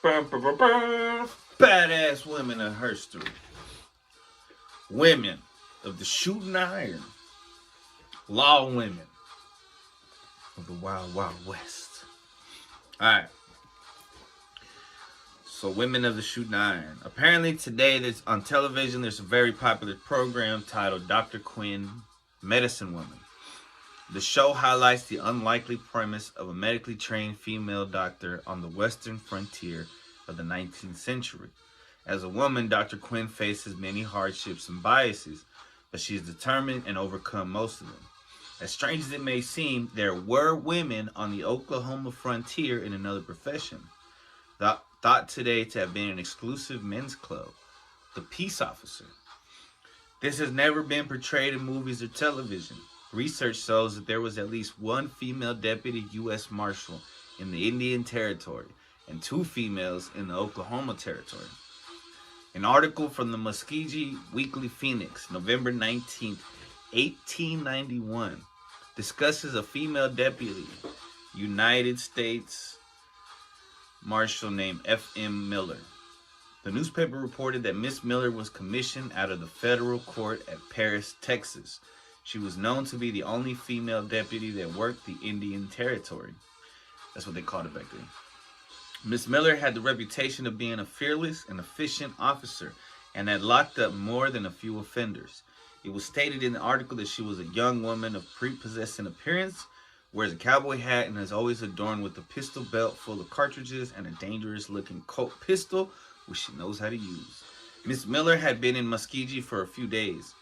Badass women of Herstory. Women of the shooting iron. Law women of the Wild Wild West. Alright. So women of the shooting iron. Apparently today there's on television there's a very popular program titled Dr. Quinn, Medicine Woman. The show highlights the unlikely premise of a medically trained female doctor on the western frontier of the 19th century. As a woman, Dr. Quinn faces many hardships and biases, but she is determined and overcome most of them. As strange as it may seem, there were women on the Oklahoma frontier in another profession, thought today to have been an exclusive men's club, the peace officer. This has never been portrayed in movies or television. Research shows that there was at least one female deputy U.S. Marshal in the Indian Territory and 2 females in the Oklahoma Territory. An article from the Muskogee Weekly Phoenix, November 19, 1891, discusses a female deputy, United States Marshal named F.M. Miller. The newspaper reported that Miss Miller was commissioned out of the federal court at Paris, Texas. She was known to be the only female deputy that worked the Indian Territory. That's what they called it back then. Miss Miller had the reputation of being a fearless and efficient officer and had locked up more than a few offenders. It was stated in the article that she was a young woman of prepossessing appearance, wears a cowboy hat, and is always adorned with a pistol belt full of cartridges and a dangerous-looking Colt pistol, which she knows how to use. Miss Miller had been in Muskogee for a few days.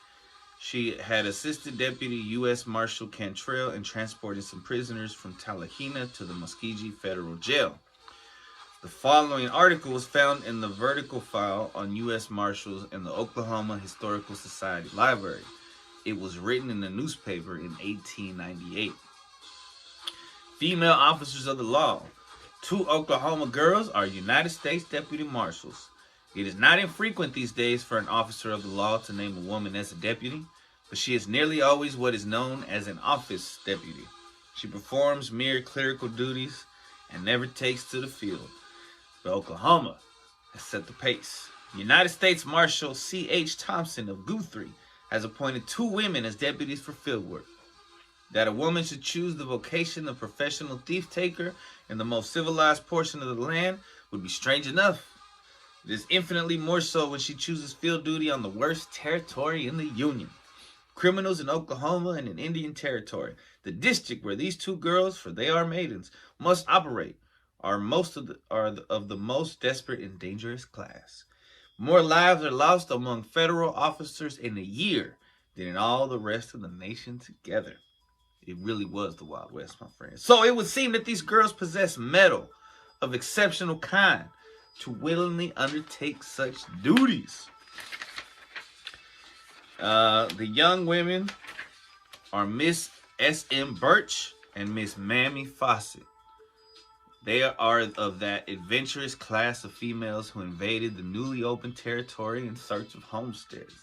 She had assisted Deputy U.S. Marshal Cantrell in transporting some prisoners from Talahena to the Muskogee Federal Jail. The following article was found in the vertical file on U.S. Marshals in the Oklahoma Historical Society Library. It was written in the newspaper in 1898. Female officers of the law. 2 Oklahoma girls are United States Deputy Marshals. It is not infrequent these days for an officer of the law to name a woman as a deputy, but she is nearly always what is known as an office deputy. She performs mere clerical duties and never takes to the field. But Oklahoma has set the pace. United States Marshal C.H. Thompson of Guthrie has appointed 2 women as deputies for field work. That a woman should choose the vocation of professional thief-taker in the most civilized portion of the land would be strange enough. It is infinitely more so when she chooses field duty on the worst territory in the Union. Criminals in Oklahoma and in Indian Territory, the district where these 2 girls, for they are maidens, must operate, are of the most desperate and dangerous class. More lives are lost among federal officers in a year than in all the rest of the nation together. It really was the Wild West, my friends. So it would seem that these girls possess mettle of exceptional kind to willingly undertake such duties. The young women are Miss S.M. Birch and Miss Mammy Fawcett. They are of that adventurous class of females who invaded the newly opened territory in search of homesteads.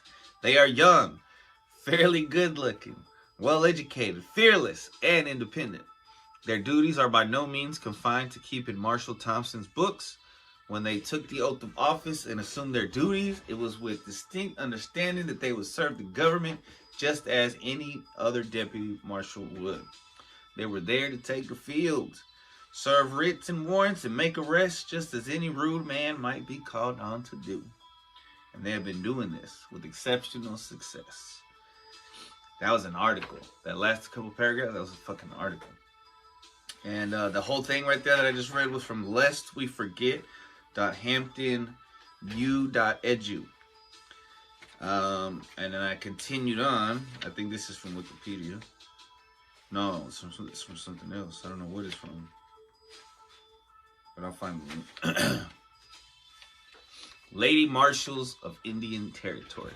They are young, fairly good-looking, well-educated, fearless, and independent. Their duties are by no means confined to keeping Marshal Thompson's books. When they took the oath of office and assumed their duties, it was with distinct understanding that they would serve the government just as any other deputy marshal would. They were there to take the field, serve writs and warrants, and make arrests just as any rude man might be called on to do. And they have been doing this with exceptional success. That was an article. That last couple paragraphs, that was a fucking article. And the whole thing right there that I just read was from lestweforget.hamptonu.edu. And then I continued on. I think this is from Wikipedia. No, it's from something else. I don't know what it's from. But I'll find the link. Lady Marshals of Indian Territory.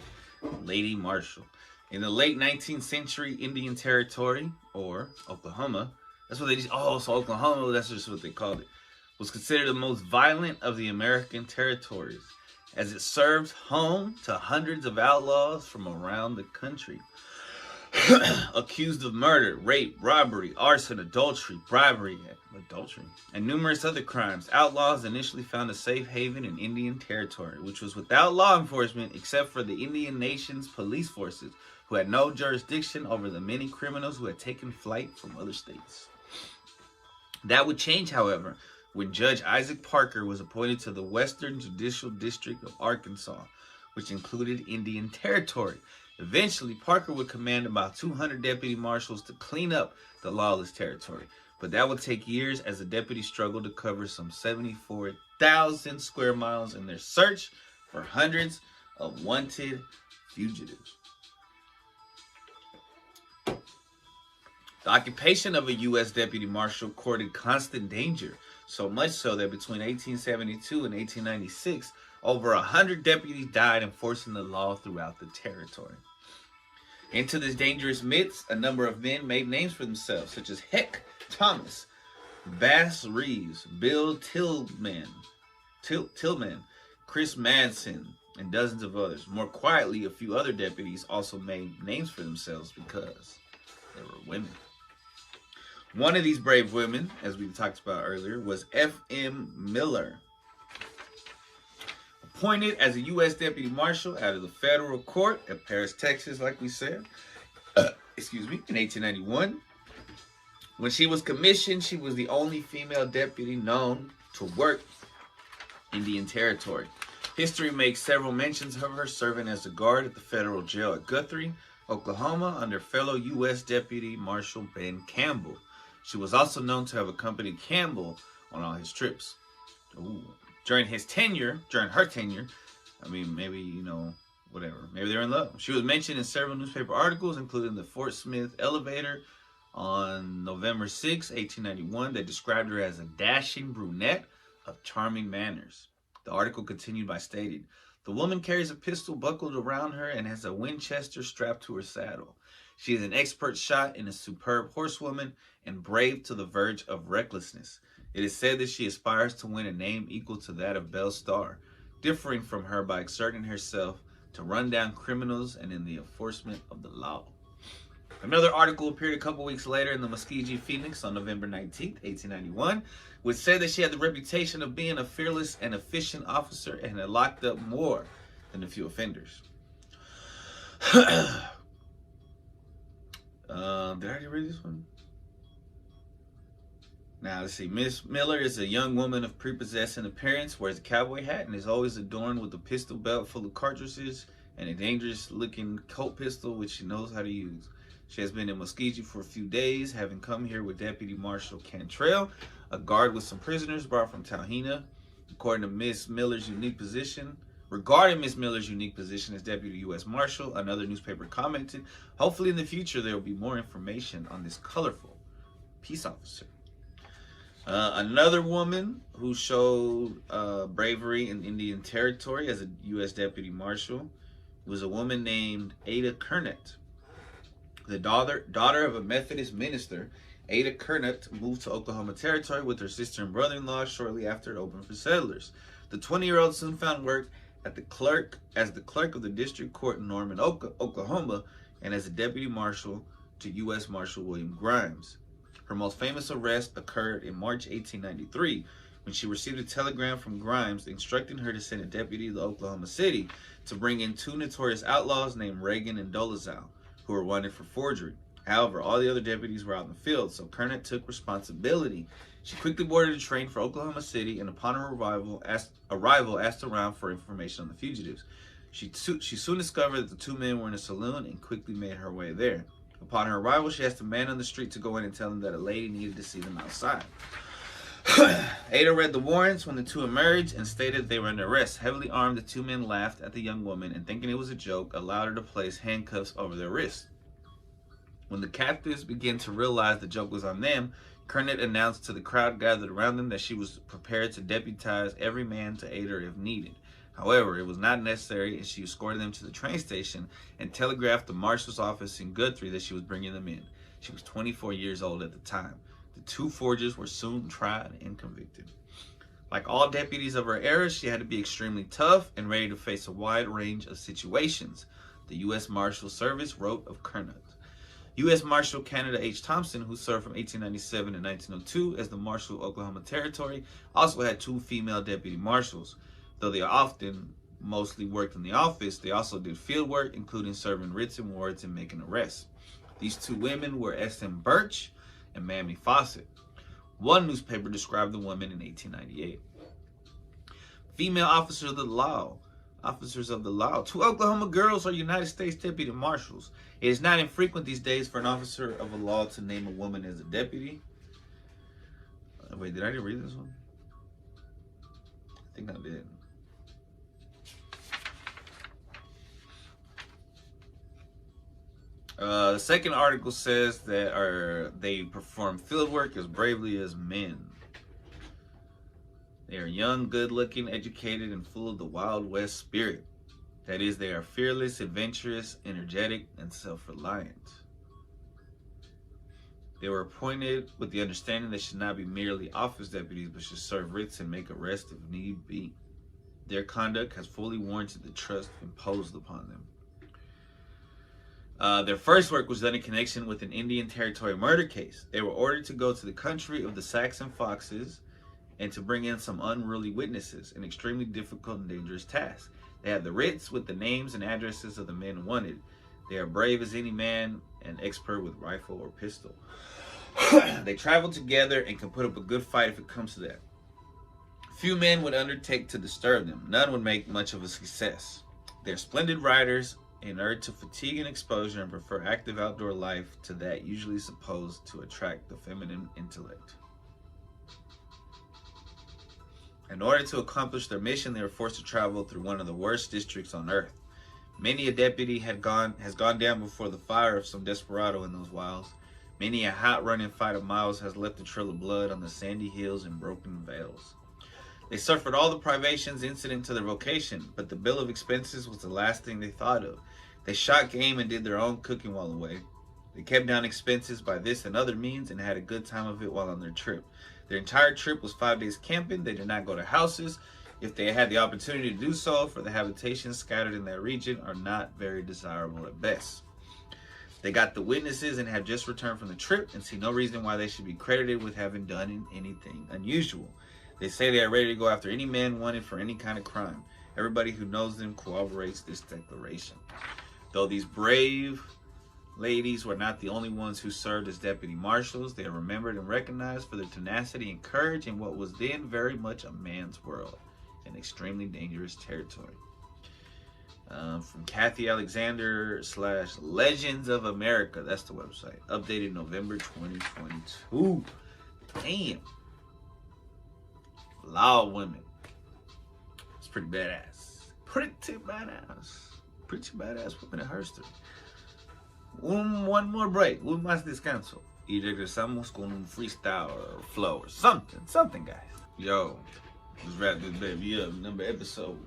Lady Marshal. In the late 19th century, Indian Territory, or Oklahoma, that's what they just, oh, so Oklahoma, that's just what they called it, was considered the most violent of the American territories, as it served home to hundreds of outlaws from around the country. accused of murder, rape, robbery, arson, adultery, bribery, and numerous other crimes. Outlaws initially found a safe haven in Indian Territory, which was without law enforcement except for the Indian nation's police forces, who had no jurisdiction over the many criminals who had taken flight from other states. That would change, however, when Judge Isaac Parker was appointed to the Western Judicial District of Arkansas, which included Indian Territory. Eventually, Parker would command about 200 deputy marshals to clean up the lawless territory, but that would take years as the deputies struggled to cover some 74,000 square miles in their search for hundreds of wanted fugitives. The occupation of a U.S. deputy marshal courted constant danger, so much so that between 1872 and 1896, over 100 deputies died enforcing the law throughout the territory. Into this dangerous midst, a number of men made names for themselves, such as Heck Thomas, Bass Reeves, Bill Tillman, Chris Madsen, and dozens of others. More quietly, a few other deputies also made names for themselves because they were women. One of these brave women, as we talked about earlier, was F.M. Miller. Appointed as a U.S. Deputy Marshal out of the federal court at Paris, Texas, like we said, in 1891. When she was commissioned, she was the only female deputy known to work Indian Territory. History makes several mentions of her serving as a guard at the federal jail at Guthrie, Oklahoma, under fellow U.S. Deputy Marshal Ben Campbell. She was also known to have accompanied Campbell on all his trips. During her tenure, I mean, maybe, whatever. Maybe they're in love. She was mentioned in several newspaper articles, including the Fort Smith elevator on November 6, 1891, that described her as a dashing brunette of charming manners. The article continued by stating, "The woman carries a pistol buckled around her and has a Winchester strapped to her saddle. She is an expert shot and a superb horsewoman and brave to the verge of recklessness. It is said that she aspires to win a name equal to that of Belle Starr, differing from her by exerting herself to run down criminals and in the enforcement of the law." Another article appeared a couple weeks later in the Muskogee Phoenix on November 19, 1891, which said that she had the reputation of being a fearless and efficient officer and had locked up more than a few offenders. Did I already read this one? Now, let's see. Miss Miller is a young woman of prepossessing appearance, wears a cowboy hat, and is always adorned with a pistol belt full of cartridges and a dangerous-looking Colt pistol, which she knows how to use. She has been in Muskogee for a few days, having come here with Deputy Marshal Cantrell, a guard with some prisoners brought from Tahina. Regarding Miss Miller's unique position as Deputy U.S. Marshal, another newspaper commented, "Hopefully in the future there will be more information on this colorful peace officer." Another woman who showed bravery in Indian Territory as a U.S. Deputy Marshal was a woman named Ada Kernett. The daughter of a Methodist minister, Ada Kernett moved to Oklahoma Territory with her sister and brother-in-law shortly after it opened for settlers. The 20-year-old soon found work as the clerk of the district court in Norman, Oklahoma, and as a deputy marshal to U.S. Marshal William Grimes. Her most famous arrest occurred in March 1893 when she received a telegram from Grimes instructing her to send a deputy to Oklahoma City to bring in two notorious outlaws named Reagan and Dolezal, who were wanted for forgery. However, all the other deputies were out in the field, so Kernett took responsibility. She quickly boarded a train for Oklahoma City, and upon her arrival, asked around for information on the fugitives. She soon discovered that the two men were in a saloon and quickly made her way there. Upon her arrival, she asked a man on the street to go in and tell him that a lady needed to see them outside. Ada read the warrants when the two emerged and stated they were under arrest. Heavily armed, the two men laughed at the young woman and, thinking it was a joke, allowed her to place handcuffs over their wrists. When the captives began to realize the joke was on them, Kernett announced to the crowd gathered around them that she was prepared to deputize every man to aid her if needed. However, it was not necessary, and she escorted them to the train station and telegraphed the marshal's office in Guthrie that she was bringing them in. She was 24 years old at the time. The two forgers were soon tried and convicted. Like all deputies of her era, she had to be extremely tough and ready to face a wide range of situations. The U.S. Marshal Service wrote of Kernett, U.S. Marshal Canada H. Thompson, who served from 1897 to 1902 as the Marshal of Oklahoma Territory, also had 2 female deputy marshals. Though they often mostly worked in the office, they also did field work, including serving writs and warrants and making arrests. These 2 women were S.M. Birch and Mammy Fawcett. One newspaper described the women in 1898. Female officers of the law. 2 Oklahoma girls are United States deputy marshals. It is not infrequent these days for an officer of the law to name a woman as a deputy. Wait, did I already read this one? I think I did. The second article says that they perform field work as bravely as men. They are young, good-looking, educated, and full of the Wild West spirit. That is, they are fearless, adventurous, energetic, and self-reliant. They were appointed with the understanding they should not be merely office deputies, but should serve writs and make arrests if need be. Their conduct has fully warranted the trust imposed upon them. Their first work was done in connection with an Indian Territory murder case. They were ordered to go to the country of the Sacs and Foxes and to bring in some unruly witnesses, an extremely difficult and dangerous task. They had the writs with the names and addresses of the men wanted. They are brave as any man and expert with rifle or pistol. They travel together and can put up a good fight if it comes to that. Few men would undertake to disturb them. None would make much of a success. They're splendid riders, inert to fatigue and exposure, and prefer active outdoor life to that usually supposed to attract the feminine intellect. In order to accomplish their mission, they were forced to travel through one of the worst districts on earth. Many a deputy has gone down before the fire of some desperado in those wilds. Many a hot running fight of miles has left a trail of blood on the sandy hills and broken vales. They suffered all the privations incident to their vocation, but the bill of expenses was the last thing they thought of. They shot game and did their own cooking while away. They kept down expenses by this and other means and had a good time of it while on their trip. Their entire trip was 5 days camping. They did not go to houses. If they had the opportunity to do so, for the habitations scattered in that region are not very desirable at best. They got the witnesses and have just returned from the trip and see no reason why they should be credited with having done anything unusual. They say they are ready to go after any man wanted for any kind of crime. Everybody who knows them corroborates this declaration. Though these brave ladies were not the only ones who served as deputy marshals, they are remembered and recognized for their tenacity and courage in what was then very much a man's world, an extremely dangerous territory. From Kathy Alexander / Legends of America, that's the website, updated November 2022. Damn. A lot of women. It's pretty badass. Pretty badass women at Herstory. One more break. Un más descanso. Y regresamos con un freestyle or flow or something. Something, guys. Yo, let's wrap this baby up. Number episode